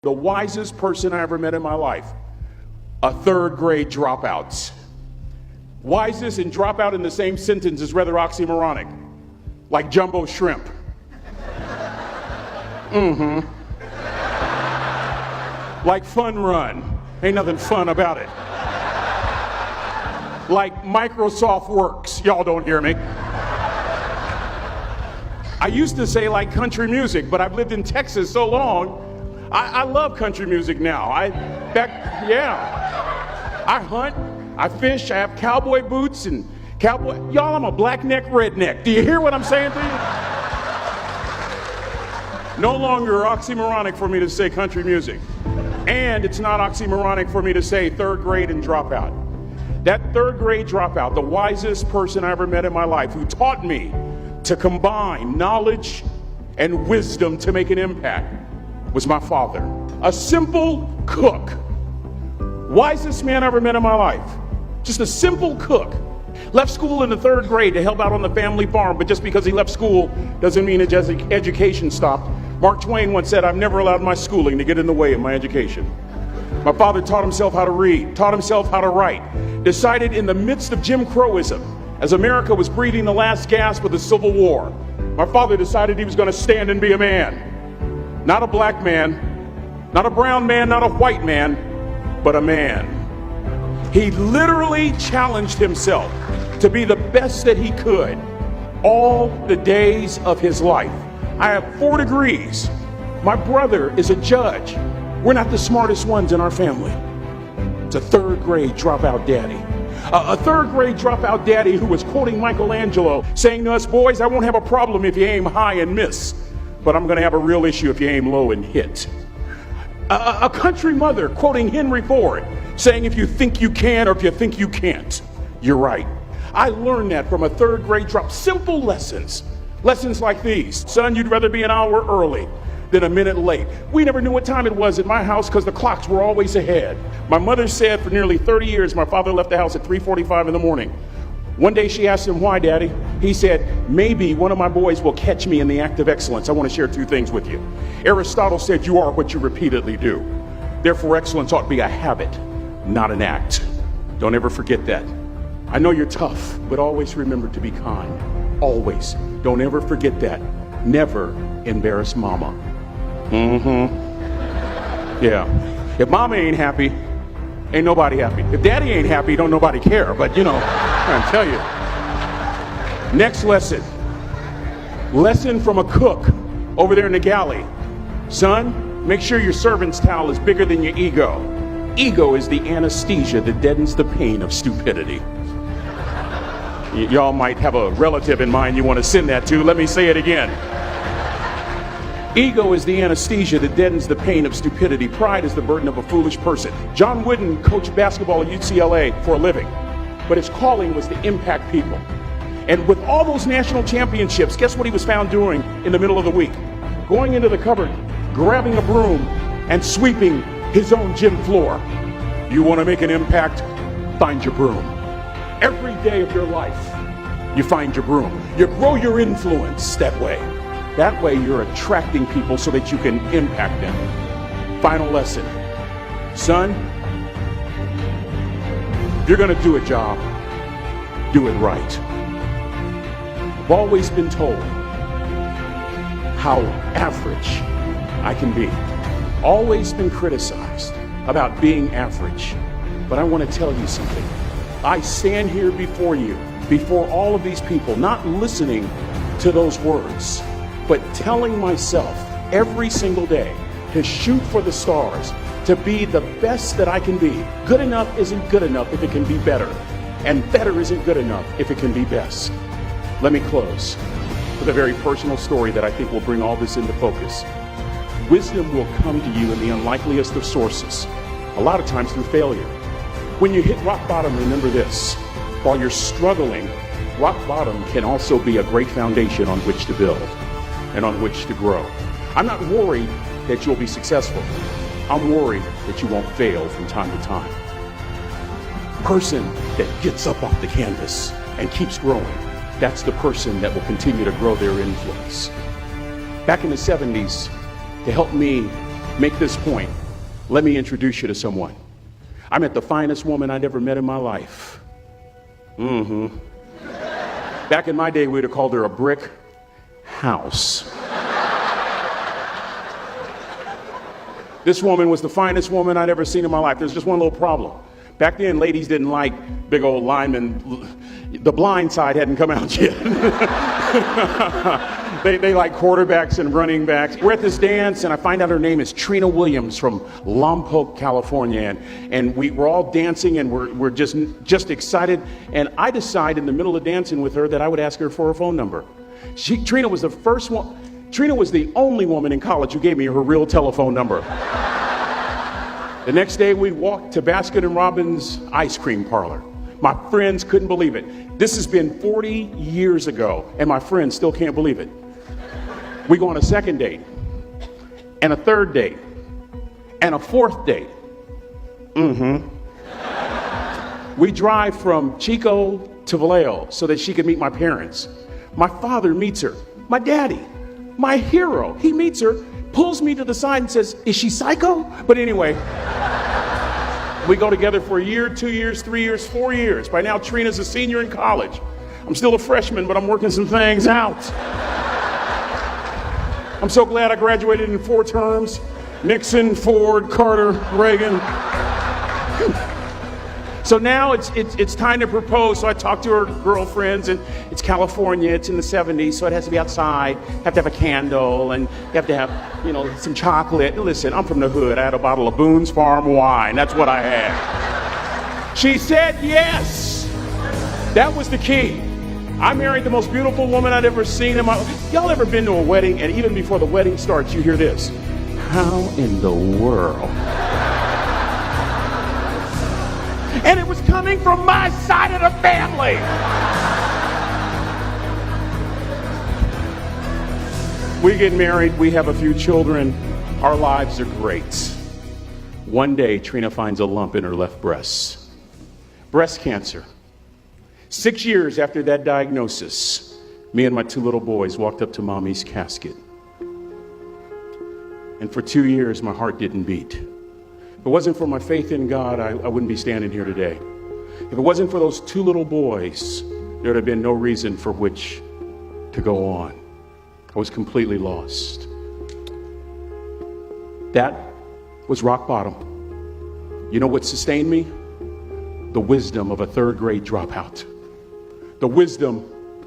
the wisest person I ever met in my life, a third grade dropout. Wisest and dropout in the same sentence is rather oxymoronic, like jumbo shrimp. Like fun run, ain't nothing fun about it. Like Microsoft Works, y'all don't hear me. I used to say like country music, but I've lived in Texas so long, I love country music now. I hunt, I fish, I have cowboy boots and cowboy, y'all, I'm a blackneck redneck. Do you hear what I'm saying to you? No longer oxymoronic for me to say country music. And it's not oxymoronic for me to say third grade and dropout. That third grade dropout, the wisest person I ever met in my life, who taught me to combine knowledge and wisdom to make an impact, was my father. A simple cook. Wisest man I ever met in my life. Just a simple cook. Left school in the third grade to help out on the family farm, but just because he left school doesn't mean his education stopped. Mark Twain once said, "I've never allowed my schooling to get in the way of my education." My father taught himself how to read, taught himself how to write, decided in the midst of Jim Crowism, as America was breathing the last gasp of the Civil War, my father decided he was going to stand and be a man. Not a black man, not a brown man, not a white man, but a man. He literally challenged himself to be the best that he could all the days of his life. I have 4 degrees. My brother is a judge. We're not the smartest ones in our family. It's a third grade dropout daddy. A third grade dropout daddy who was quoting Michelangelo, saying to us, "Boys, I won't have a problem if you aim high and miss, but I'm going to have a real issue if you aim low and hit." A country mother quoting Henry Ford, saying, "If you think you can or if you think you can't, you're right." I learned that from a third grade drop. Simple lessons. Lessons like these. Son, you'd rather be an hour early than a minute late. We never knew what time it was at my house because the clocks were always ahead. My mother said for nearly 30 years my father left the house at 3:45 in the morning. One day she asked him, "Why, Daddy?" He said, "Maybe one of my boys will catch me in the act of excellence. I want to share 2 things with you. Aristotle said you are what you repeatedly do. Therefore, excellence ought to be a habit, not an act. Don't ever forget that. I know you're tough, but always remember to be kind. Always. Don't ever forget that. Never embarrass mama." Yeah. If mama ain't happy, ain't nobody happy. If daddy ain't happy, don't nobody care. But you know, I'm trying to tell you. Next lesson. Lesson from a cook over there in the galley. Son, make sure your servant's towel is bigger than your ego. Ego is the anesthesia that deadens the pain of stupidity. Y'all might have a relative in mind you want to send that to. Let me say it again. Ego is the anesthesia that deadens the pain of stupidity. Pride is the burden of a foolish person. John Wooden coached basketball at UCLA for a living, but his calling was to impact people. And with all those national championships, guess what he was found doing in the middle of the week? Going into the cupboard, grabbing a broom, and sweeping his own gym floor. You want to make an impact? Find your broom. Every day of your life, you find your broom. You grow your influence that way. That way you're attracting people so that you can impact them. Final lesson. Son, if you're going to do a job, do it right. I've always been told how average I can be. Always been criticized about being average. But I want to tell you something. I stand here before you, before all of these people, not listening to those words, but telling myself every single day to shoot for the stars, to be the best that I can be. Good enough isn't good enough if it can be better, and better isn't good enough if it can be best. Let me close with a very personal story that I think will bring all this into focus. Wisdom will come to you in the unlikeliest of sources, a lot of times through failure. When you hit rock bottom, remember this. While you're struggling, rock bottom can also be a great foundation on which to build and on which to grow. I'm not worried that you'll be successful. I'm worried that you won't fail from time to time. Person that gets up off the canvas and keeps growing, that's the person that will continue to grow their influence. Back in the 70s, to help me make this point, let me introduce you to someone. I met the finest woman I'd ever met in my life. Back in my day, we'd have called her a brick house. This woman was the finest woman I'd ever seen in my life. There's just one little problem. Back then, ladies didn't like big old linemen. The Blind Side hadn't come out yet. They like quarterbacks and running backs. We're at this dance, and I find out her name is Trina Williams from Lompoc, California. And we're all dancing, and we're just excited. And I decide in the middle of dancing with her that I would ask her for her phone number. Trina was the first one. Trina was the only woman in college who gave me her real telephone number. The next day, we walked to Baskin & Robbins ice cream parlor. My friends couldn't believe it. This has been 40 years ago, and my friends still can't believe it. We go on a second date, and a third date, and a fourth date. We drive from Chico to Vallejo so that she could meet my parents. My father meets her. My daddy, my hero, he meets her, pulls me to the side and says, "Is she psycho?" But anyway, we go together for a year, 2 years, 3 years, 4 years. By now, Trina's a senior in college. I'm still a freshman, but I'm working some things out. I'm so glad I graduated in 4 terms. Nixon, Ford, Carter, Reagan. So now it's time to propose. So I talk to her girlfriends, and it's California, it's in the 70s, so it has to be outside. You have to have a candle, and you have to have, some chocolate. Listen, I'm from the hood. I had a bottle of Boone's Farm wine. That's what I had. She said yes. That was the key. I married the most beautiful woman I'd ever seen in my life. Y'all ever been to a wedding, and even before the wedding starts, you hear this? How in the world? And it was coming from my side of the family. We get married, we have a few children, our lives are great. One day, Trina finds a lump in her left breast. Breast cancer. 6 years after that diagnosis, me and my 2 little boys walked up to Mommy's casket. And for 2 years, my heart didn't beat. If it wasn't for my faith in God, I wouldn't be standing here today. If it wasn't for those 2 little boys, there would have been no reason for which to go on. I was completely lost. That was rock bottom. You know what sustained me? The wisdom of a 3rd grade dropout. The wisdom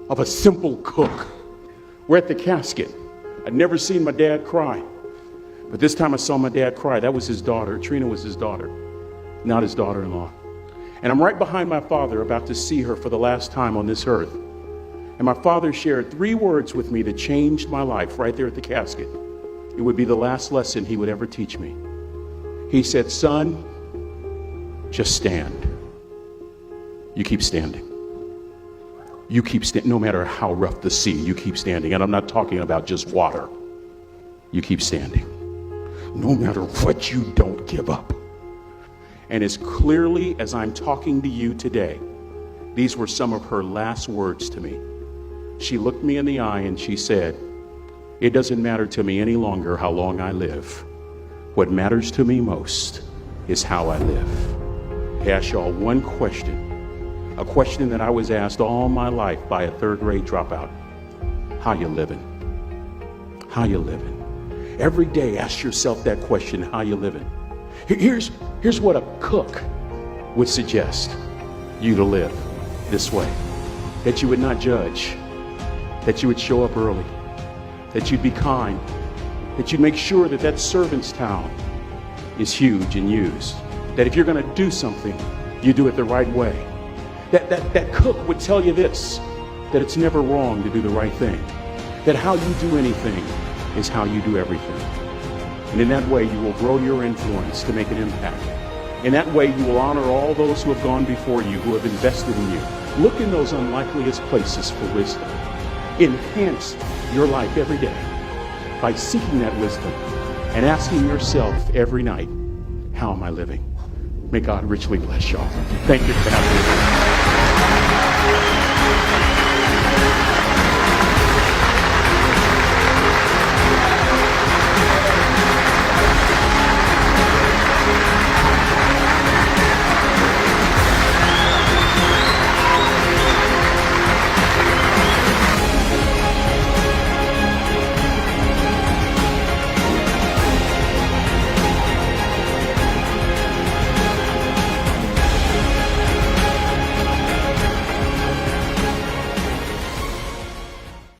of a simple cook. We're at the casket. I'd never seen my dad cry. But this time I saw my dad cry. That was his daughter. Trina was his daughter, not his daughter-in-law. And I'm right behind my father, about to see her for the last time on this earth. And my father shared 3 words with me that changed my life right there at the casket. It would be the last lesson he would ever teach me. He said, "Son, just stand. You keep standing. You keep standing, no matter how rough the sea, you keep standing." And I'm not talking about just water. You keep standing. No matter what, you don't give up. And as clearly as I'm talking to you today, these were some of her last words to me. She looked me in the eye and she said, "It doesn't matter to me any longer how long I live. What matters to me most is how I live." I ask y'all one question, a question that I was asked all my life by a 3rd grade dropout. How you living? How you living? Every day, ask yourself that question, how you living? Here's what a cook would suggest you to live this way. That you would not judge, that you would show up early, that you'd be kind, that you'd make sure that that servant's towel is huge and used, that if you're going to do something, you do it the right way. That cook would tell you this, that it's never wrong to do the right thing, that how you do anything is how you do everything. And in that way, you will grow your influence to make an impact. In that way, you will honor all those who have gone before you, who have invested in you. Look in those unlikeliest places for wisdom. Enhance your life every day by seeking that wisdom and asking yourself every night, how am I living? May God richly bless y'all. Thank you for having me.